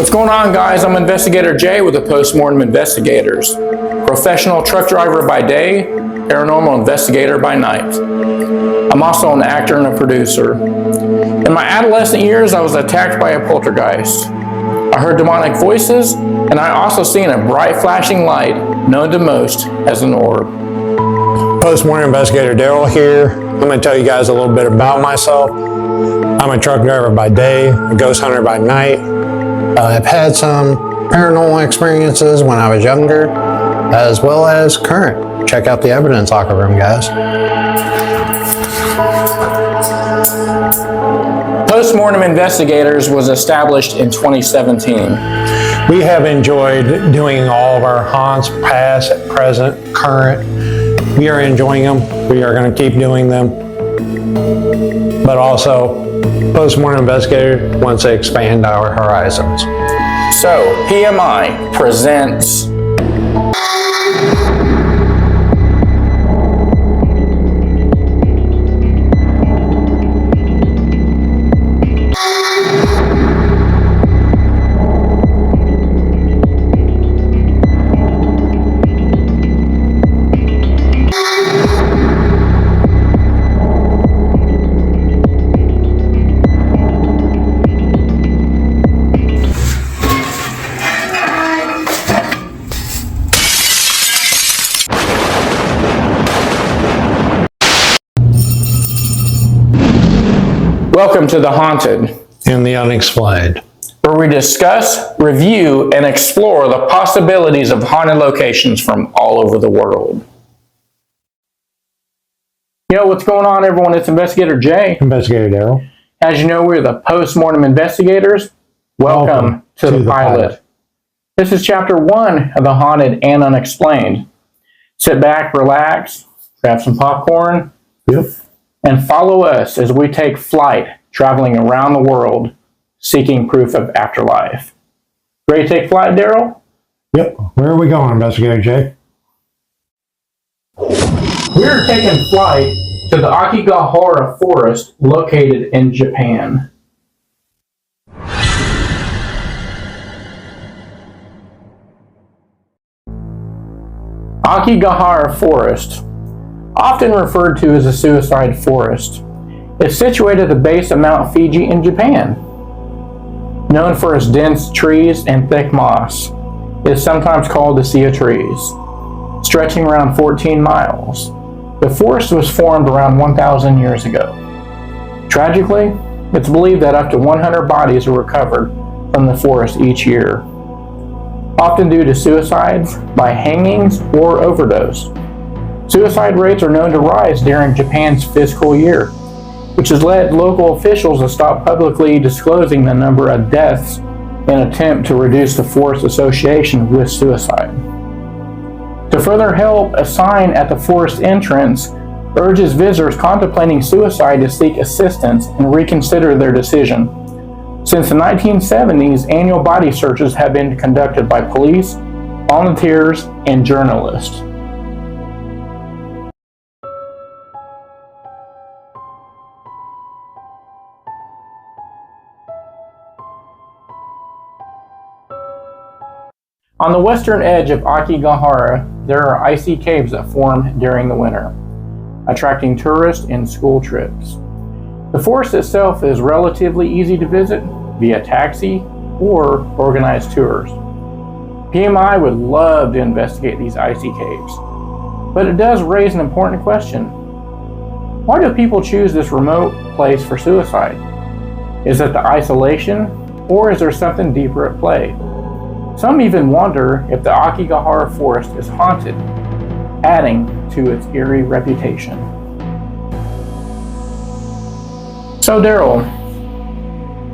What's going on, guys? I'm Investigator Jay with the Post-Mortem Investigators. Professional truck driver by day, paranormal investigator by night. I'm also an actor and a producer. In my adolescent years, I was attacked by a poltergeist. I heard demonic voices, and I also seen a bright flashing light, known to most as an orb. Post-Mortem Investigator Daryl here. I'm going to tell you guys a little bit about myself. I'm a truck driver by day, a ghost hunter by night. I've had some paranormal experiences when I was younger, as well as current. Check out the evidence locker room, guys. Post-Mortem Investigators was established in 2017. We have enjoyed doing all of our haunts, past, present, current. We are enjoying them. We are going to keep doing them. But also, Post-Mortem Investigator wants to expand our horizons. So, PMI presents Welcome to The Haunted and the Unexplained, where we discuss, review, and explore the possibilities of haunted locations from all over the world. Yo, what's going on, everyone? It's Investigator Jay. Investigator Daryl. As you know, we're the Post-Mortem Investigators. Welcome to the pilot. This is Chapter 1 of The Haunted and Unexplained. Sit back, relax, grab some popcorn, and follow us as we take flight, traveling around the world, seeking proof of afterlife. Ready to take flight, Daryl? Yep. Where are we going, Investigator Jay? We're taking flight to the Akigahara Forest located in Japan. Akigahara Forest, often referred to as a suicide forest, is situated at the base of Mount Fuji in Japan. Known for its dense trees and thick moss, it is sometimes called the Sea of Trees, stretching around 14 miles. The forest was formed around 1,000 years ago. Tragically, it's believed that up to 100 bodies are recovered from the forest each year, often due to suicides by hangings or overdose. Suicide rates are known to rise during Japan's fiscal year, which has led local officials to stop publicly disclosing the number of deaths in an attempt to reduce the forest association with suicide. To further help, a sign at the forest entrance urges visitors contemplating suicide to seek assistance and reconsider their decision. Since the 1970s, annual body searches have been conducted by police, volunteers, and journalists. On the western edge of Akigahara, there are icy caves that form during the winter, attracting tourists and school trips. The forest itself is relatively easy to visit via taxi or organized tours. PMI would love to investigate these icy caves, but it does raise an important question. Why do people choose this remote place for suicide? Is it the isolation, or is there something deeper at play? Some even wonder if the Akigahara Forest is haunted, adding to its eerie reputation. So Daryl,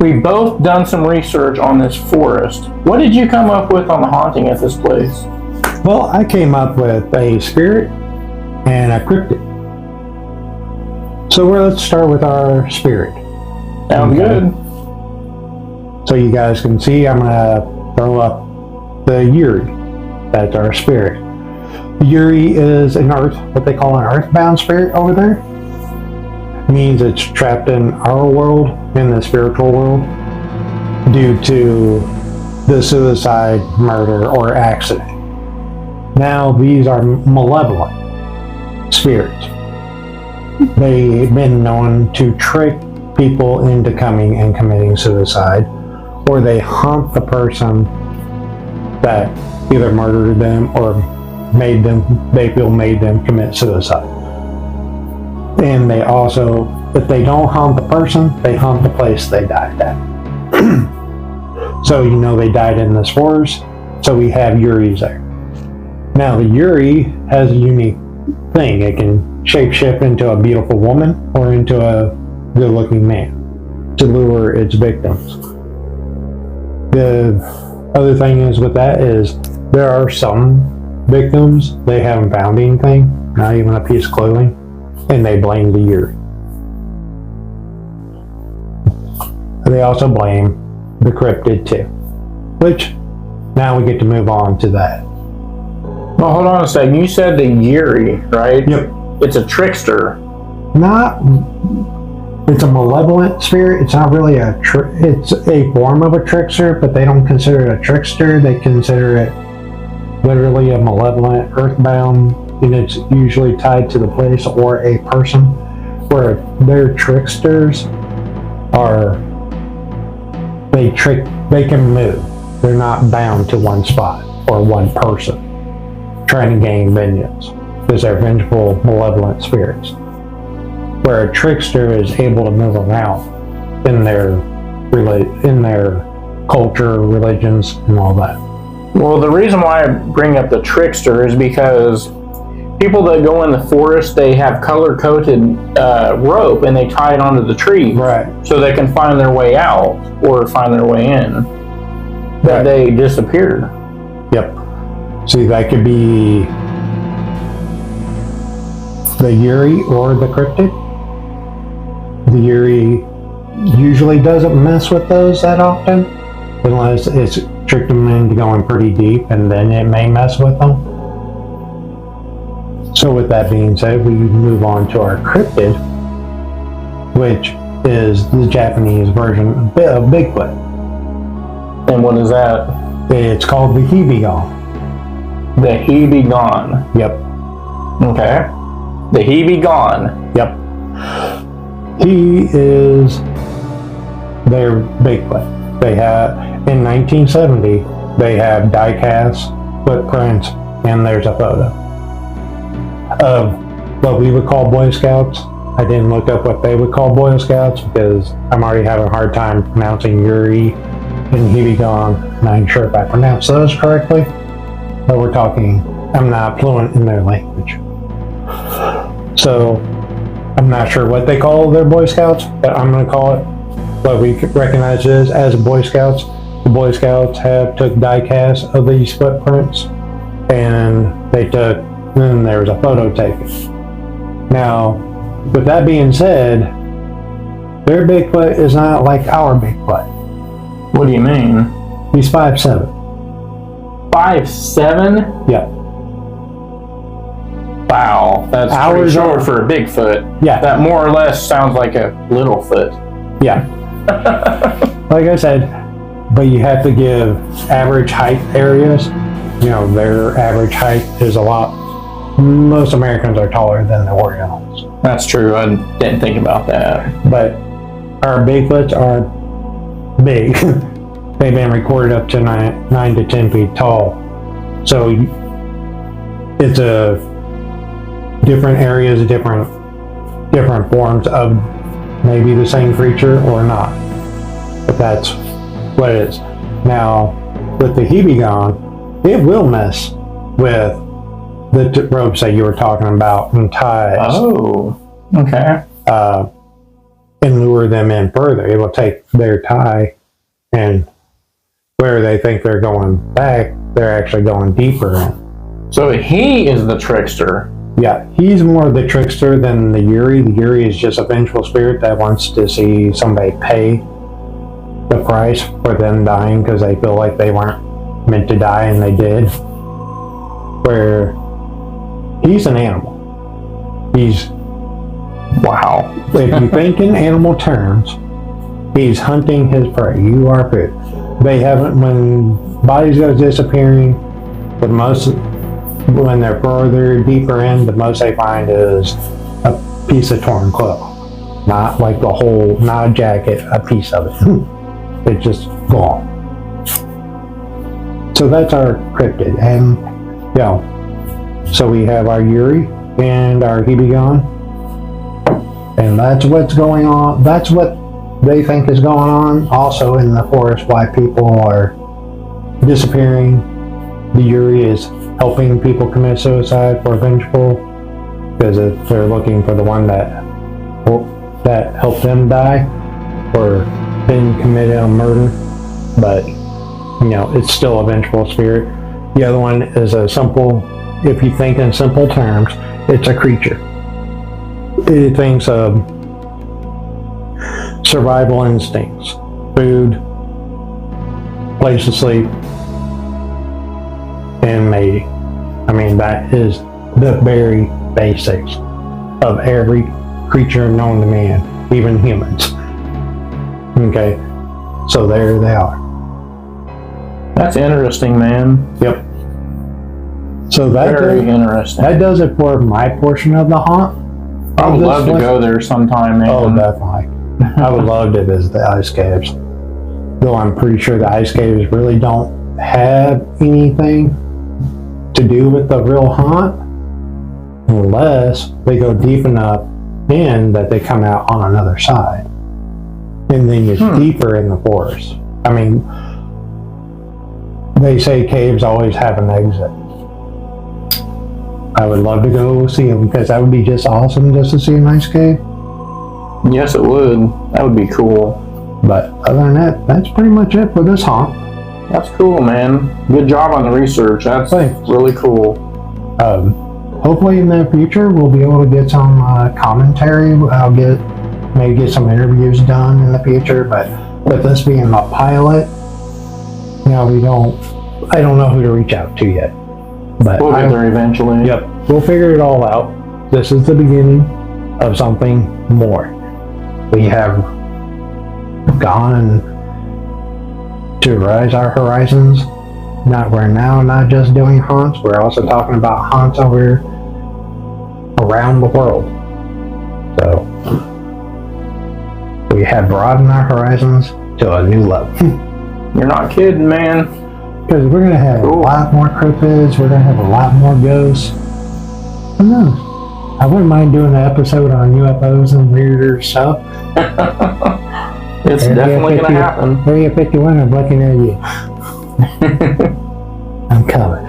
we've both done some research on this forest. What did you come up with on the haunting at this place? Well, I came up with a spirit and a cryptid. So let's start with our spirit. Sounds good. So you guys can see, I'm going to throw up the Yuri. That's our spirit. Yuri is what they call an earthbound spirit over there. Means it's trapped in our world, in the spiritual world, due to the suicide, murder, or accident. Now these are malevolent spirits. They've been known to trick people into coming and committing suicide, or they haunt the person that either murdered them or they feel made them commit suicide. And they also, if they don't haunt the person, they haunt the place they died at. So they died in this forest, so we have Yuris there. Now the Yuri has a unique thing. It can shapeshift into a beautiful woman or into a good-looking man to lure its victims. The other thing is with that is there are some victims, they haven't found anything, not even a piece of clothing, and they blame the Yuri. They also blame the cryptid too, which now we get to move on to that. Well, hold on a second. You said the Yuri, right? Yep. It's a trickster. It's a malevolent spirit. It's not really it's a form of a trickster, but they don't consider it a trickster. They consider it literally a malevolent, earthbound, and it's usually tied to the place or a person, where their tricksters are, they can move. They're not bound to one spot or one person trying to gain vengeance, because they're vengeful, malevolent spirits. Where a trickster is able to move around in their culture, religions, and all that. Well, the reason why I bring up the trickster is because people that go in the forest, they have color-coded rope and they tie it onto the tree, right, so they can find their way out or find their way in. But right. They disappear. Yep. See, that could be the Yuri or the cryptid. The Yuri usually doesn't mess with those that often, unless it's tricked them into going pretty deep, and then it may mess with them. So with that being said, we move on to our cryptid, which is the Japanese version of Bigfoot. And what is that? It's called the Hebigon. The Hebigon. Yep. Okay. The Hebigon. Yep. He is their Bigfoot. They have, in 1970, they have die-cast footprints, and there's a photo of what we would call Boy Scouts. I didn't look up what they would call Boy Scouts because I'm already having a hard time pronouncing Yuri and Hebigon, and I'm not sure if I pronounced those correctly, but I'm not fluent in their language. So I'm not sure what they call their Boy Scouts, but I'm going to call it what we recognize it as Boy Scouts. The Boy Scouts took die-cast of these footprints, and then there was a photo taken. Now, with that being said, their Bigfoot is not like our Bigfoot. What do you mean? He's 5'7". 5'7"? Yeah. Wow, that's pretty short for a Bigfoot. Yeah. That more or less sounds like a little foot. Yeah. Like I said, but you have to give average height areas. Their average height is a lot. Most Americans are taller than the Orientals. That's true. I didn't think about that. But our Bigfoots are big. They've been recorded up to 9 to 10 feet tall. So it's a different areas, different forms of maybe the same creature or not. But that's what it is. Now, with the Hebigon, it will mess with the ropes that you were talking about and ties. Oh, okay. And lure them in further. It will take their tie, and where they think they're going back, they're actually going deeper in. So he is the trickster. Yeah, he's more the trickster than the Yuri. The Yuri is just a vengeful spirit that wants to see somebody pay the price for them dying because they feel like they weren't meant to die and they did. Where he's an animal. Wow. If you think in animal terms, he's hunting his prey. You are food. they haven't, when bodies go disappearing, when they're further deeper in, the most they find is a piece of torn cloth. Not like the whole, not a jacket, a piece of it. It's just gone. So that's our cryptid. And, so we have our Yuri and our Hebegon. And that's what's going on. That's what they think is going on. Also in the forest, why people are disappearing. The Yuri is helping people commit suicide for vengeful, because they're looking for the one that helped them die or been committed a murder. But it's still a vengeful spirit. The other one is a simple, if you think in simple terms, it's a creature. It thinks of survival instincts, food, place to sleep, and mating. I mean, that is the very basics of every creature known to man, even humans. Okay, so there they are. That's interesting, man. Yep. So Very interesting. That does it for my portion of the haunt. I would love to go there sometime, man. Oh, definitely. I would love to visit the ice caves. Though I'm pretty sure the ice caves really don't have anything to do with the real haunt, unless they go deep enough in that they come out on another side. And then it's deeper in the forest. I mean, they say caves always have an exit. I would love to go see them, because that would be just awesome just to see a nice cave. Yes, it would. That would be cool. But other than that, that's pretty much it for this haunt. That's cool, man. Good job on the research. That's really cool. Hopefully in the future we'll be able to get some commentary. I'll maybe get some interviews done in the future. But with this being a pilot, I don't know who to reach out to yet. But we'll get there eventually. Yep, we'll figure it all out. This is the beginning of something more. We have gone to rise our horizons. We're now not just doing haunts, we're also talking about haunts around the world. So we have broadened our horizons to a new level. You're not kidding, man. Because we're going to have a lot more cryptids, we're going to have a lot more ghosts. Who knows? I wouldn't mind doing an episode on UFOs and weirder stuff. It's definitely going to happen. Area 51, I'm looking at you. I'm coming.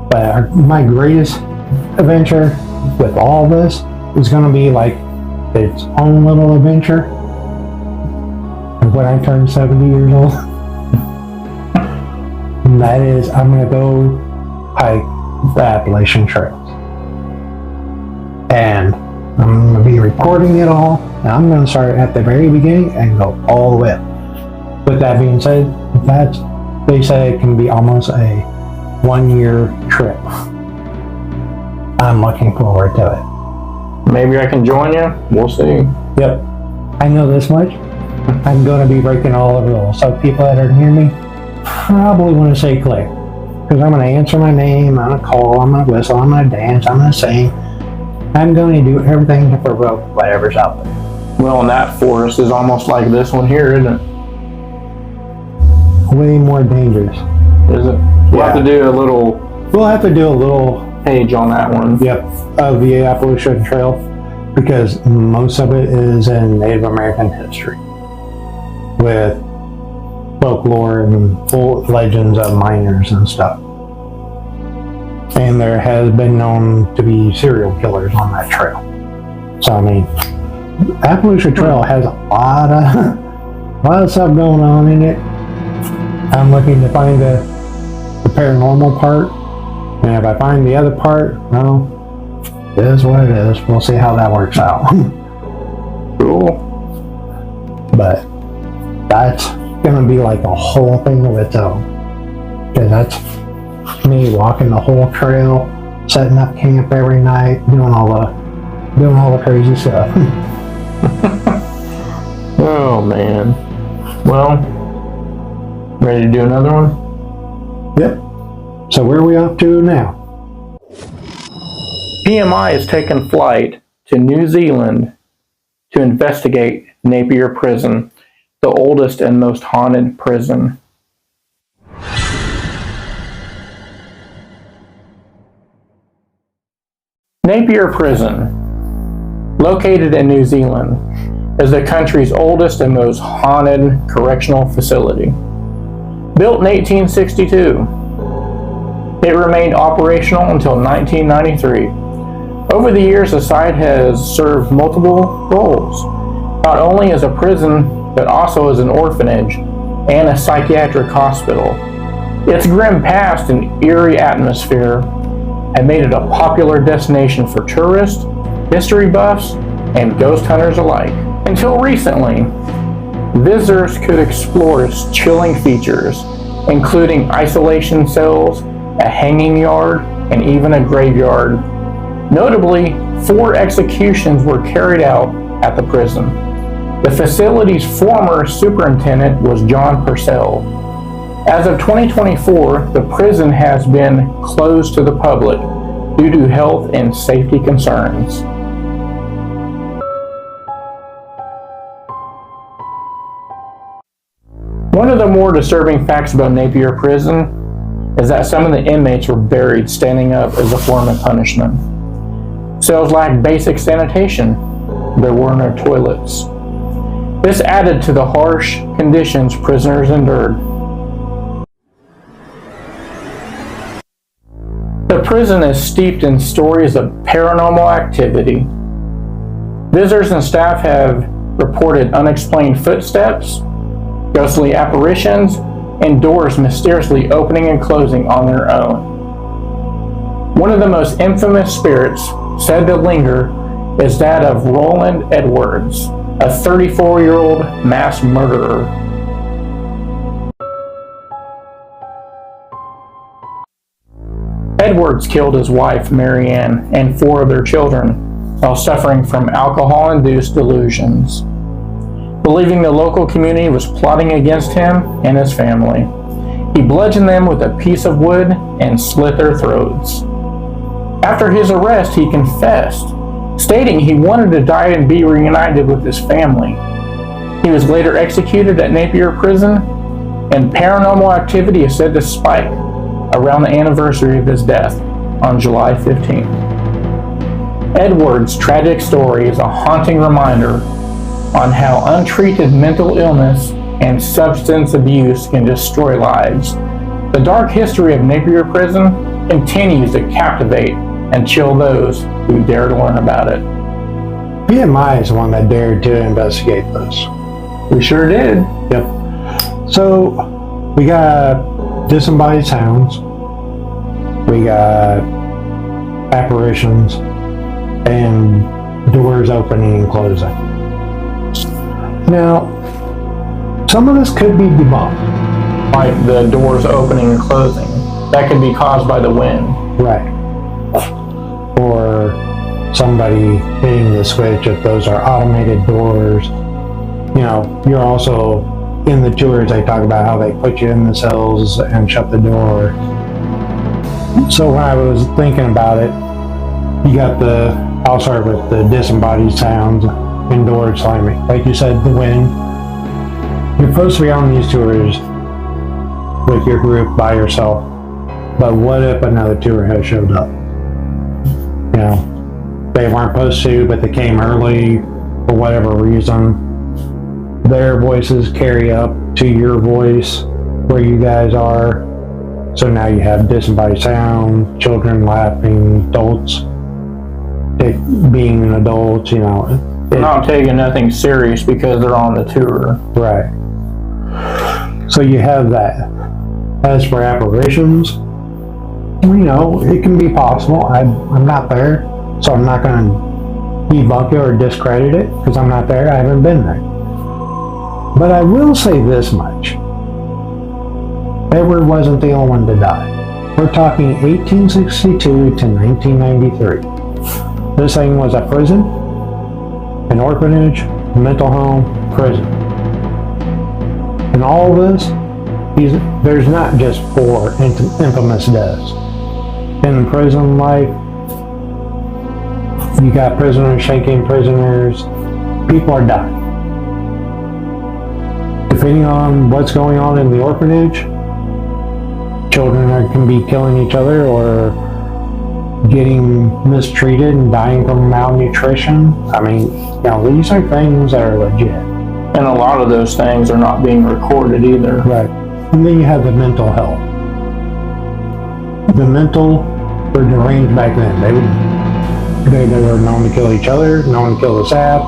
But my greatest adventure with all this is going to be like its own little adventure. And when I turn 70 years old, and that is, I'm going to go hike the Appalachian Trails. And I'm going to be recording it all. And I'm going to start at the very beginning and go all the way up. With that being said, they say it can be almost a 1-year trip. I'm looking forward to it. Maybe I can join you. We'll see. Yep. I know this much. I'm going to be breaking all the rules. So people that are near me probably want to say clear. Because I'm going to answer my name, I'm going to call, I'm going to whistle, I'm going to dance, I'm going to sing. I'm going to do everything to provoke whatever's out there. Well, and that forest is almost like this one here, isn't it? Way more dangerous. Is it? We'll have to do a little... We'll have to do a little... page on that one. Yep, of the Appalachian Trail, because most of it is in Native American history. With folklore and full legends of miners and stuff. And there has been known to be serial killers on that trail. So I mean, Appalachian Trail has a lot of stuff going on in it. I'm looking to find the paranormal part, and if I find the other part, well, it is what it is. We'll see how that works out. Cool. But that's gonna be like a whole thing of its own, because that's me walking the whole trail, setting up camp every night, doing all the crazy stuff. Oh man. Well, Ready to do another one? Yep. So where are we off to now? PMI has taken flight to New Zealand to investigate Napier Prison, the oldest and most haunted prison. Napier Prison, located in New Zealand, is the country's oldest and most haunted correctional facility. Built in 1862, it remained operational until 1993. Over the years, the site has served multiple roles, not only as a prison, but also as an orphanage and a psychiatric hospital. Its grim past and eerie atmosphere have made it a popular destination for tourists, history buffs, and ghost hunters alike. Until recently, visitors could explore its chilling features, including isolation cells, a hanging yard, and even a graveyard. Notably, 4 executions were carried out at the prison. The facility's former superintendent was John Purcell. As of 2024, the prison has been closed to the public due to health and safety concerns. One of the more disturbing facts about Napier Prison is that some of the inmates were buried standing up as a form of punishment. Cells lacked basic sanitation. There were no toilets. This added to the harsh conditions prisoners endured. The prison is steeped in stories of paranormal activity. Visitors and staff have reported unexplained footsteps, ghostly apparitions, and doors mysteriously opening and closing on their own. One of the most infamous spirits said to linger is that of Roland Edwards, a 34-year-old mass murderer. Edwards killed his wife, Mary Ann, and 4 of their children while suffering from alcohol-induced delusions. Believing the local community was plotting against him and his family, he bludgeoned them with a piece of wood and slit their throats. After his arrest, he confessed, stating he wanted to die and be reunited with his family. He was later executed at Napier Prison, and paranormal activity is said to spike around the anniversary of his death on July 15th. Edwards' tragic story is a haunting reminder on how untreated mental illness and substance abuse can destroy lives. The dark history of Napier Prison continues to captivate and chill those who dare to learn about it. PMI is the one that dared to investigate this. We sure did. Yep. So we got disembodied sounds, we got apparitions, and doors opening and closing. Now, some of this could be debunked. Like the doors opening and closing. That could be caused by the wind. Right. Or somebody hitting the switch if those are automated doors. You know, you're also in the tours, they talk about how they put you in the cells and shut the door. So when I was thinking about it, you got I'll start with the disembodied sounds and doors slamming. Like you said, the wind. You're supposed to be on these tours with your group by yourself, but what if another tour has showed up? You know, they weren't supposed to, but they came early for whatever reason. Their voices carry up to your voice where you guys are. So now you have disembodied sound, children laughing, adults being an adult, you know. They're not taking nothing serious because they're on the tour. Right. So you have that. As for apparitions, you know, it can be possible. I'm not there, so I'm not going to debunk it or discredit it because I'm not there. I haven't been there. But I will say this much. Edward wasn't the only one to die. We're talking 1862 to 1993. This thing was a prison, an orphanage, a mental home, prison. And all of this there's not just 4 infamous deaths. In prison life, you got prisoners shaking prisoners. People are dying. Depending on what's going on in the orphanage, children can be killing each other or getting mistreated and dying from malnutrition. I mean, these are things that are legit. And a lot of those things are not being recorded either. Right. And then you have the mental health. The mental were deranged back then. They were known to kill each other, known to kill the staff.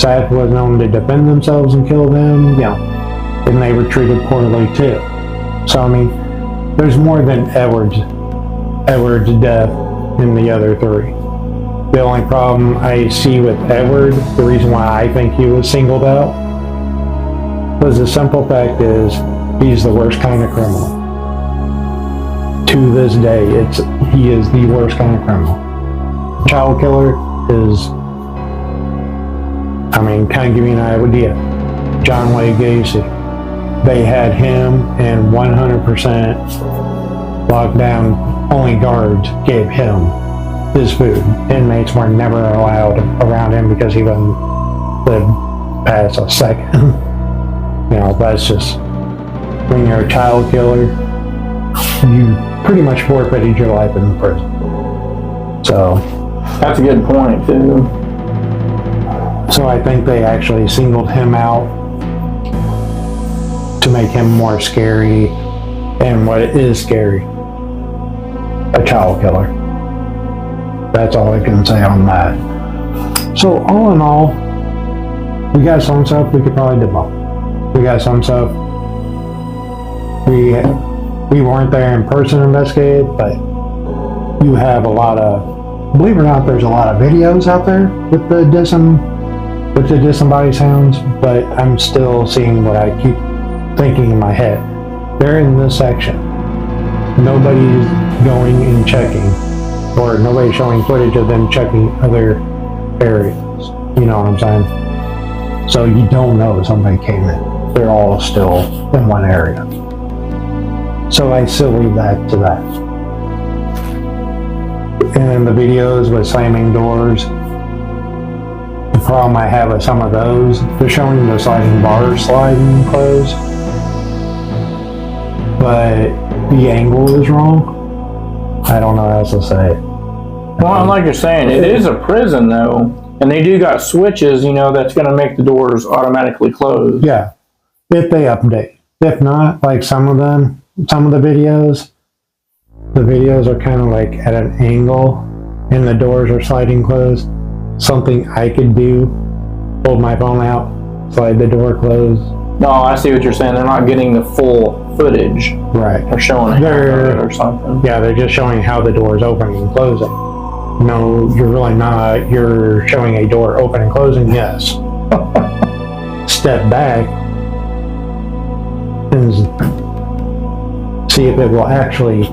Staff was known to defend themselves and kill them, and they were treated poorly too. So, I mean, there's more than Edward's death in the other 3. The only problem I see with Edward, the reason why I think he was singled out, was the simple fact is he's the worst kind of criminal. To this day, he is the worst kind of criminal. Child killer is, kind of give you an idea. John Wayne Gacy, they had him and 100% locked down. Only guards gave him his food. Inmates were never allowed around him because he wouldn't live past a second. That's just, when you're a child killer, you pretty much forfeited your life in prison. So, that's a good point too. So I think they actually singled him out to make him more scary, and what is scary, a child killer. That's all I can say on that. So all in all, we got some stuff we could probably debunk. We got some stuff we weren't there in person to investigate, but you have a lot of, believe it or not, there's a lot of videos out there with the disembodied sounds, but I'm still seeing what I keep thinking in my head. They're in this section. Nobody's going and checking, or nobody's showing footage of them checking other areas. You know what I'm saying? So you don't know if somebody came in. They're all still in one area. So I still leave that to that. And then the videos with slamming doors, the problem I have with some of those, they're showing the sliding bars sliding closed, but the angle is wrong. I don't know how else to say it. Well, like you're saying, it is a prison though, and they do got switches, that's going to make the doors automatically close. Yeah, if they update. If not, like some of the videos are kind of like at an angle, and the doors are sliding closed. Something I could do, hold my phone out, slide the door closed. No, I see what you're saying. They're not getting the full footage. Right. They're showing it or something. Yeah, they're just showing how the door is opening and closing. No, you're really not. You're showing a door open and closing, yes. Step back and see if it will actually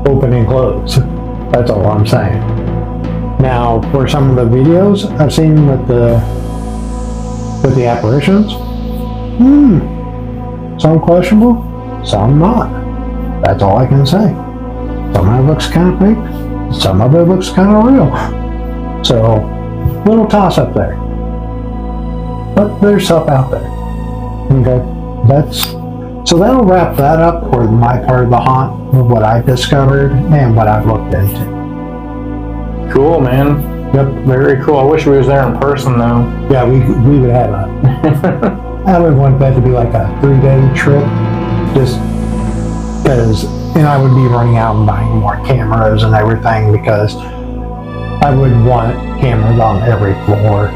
open and close. That's all I'm saying. Now, for some of the videos I've seen with the apparitions, some questionable, some not. That's all I can say. Some of it looks kind of fake, some of it looks kind of real. So, little toss up there. But there's stuff out there. Okay, so that'll wrap that up for my part of the haunt, of what I've discovered and what I've looked into. Cool, man. Yep. Very cool. I wish we was there in person though. Yeah, we would have I would want that to be like a 3-day trip, just because, and I would be running out and buying more cameras and everything, because I would want cameras on every floor.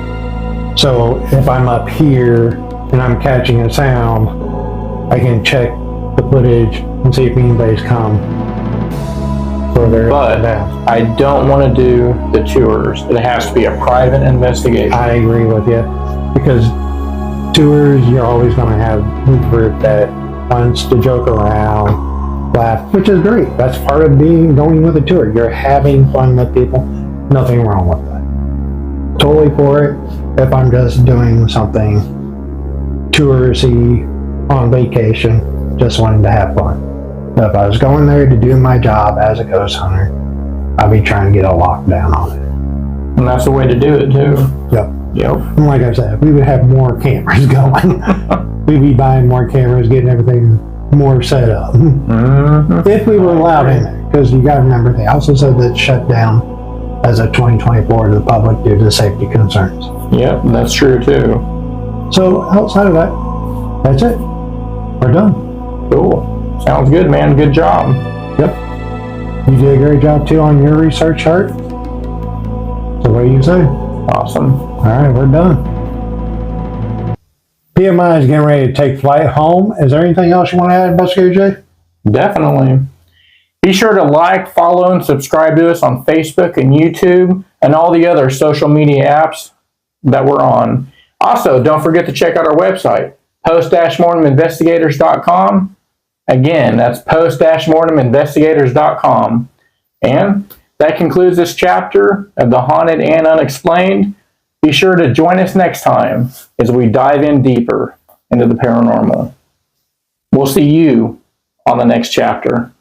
So if I'm up here and I'm catching a sound, I can check the footage and see if anybody's come further. But I don't want to do the tours. It has to be a private investigation. I agree with you, because tours, you're always going to have a group that wants to joke around, laugh, which is great. That's part of going with a tour. You're having fun with people. Nothing wrong with that. Totally for it. If I'm just doing something touristy on vacation, just wanting to have fun. So if I was going there to do my job as a ghost hunter, I'd be trying to get a lockdown on it. And that's the way to do it too. Yep. Yep. And like I said, we would have more cameras going. We'd be buying more cameras, getting everything more set up. Mm-hmm. If we were allowed in there. Because you got to remember, they also said that it shut down as of 2024 to the public due to safety concerns. Yep, that's true too. So outside of that, that's it. We're done. Cool. Sounds good, man. Good job. Yep. You did a great job too on your research, Hart. So what do you say? Awesome. All right, we're done. PMI is getting ready to take flight home. Is there anything else you want to add, Investigator Jay? Definitely. Be sure to like, follow, and subscribe to us on Facebook and YouTube and all the other social media apps that we're on. Also, don't forget to check out our website, post-morteminvestigators.com. Again, that's post-morteminvestigators.com. And that concludes this chapter of The Haunted and Unexplained. Be sure to join us next time as we dive in deeper into the paranormal. We'll see you on the next chapter.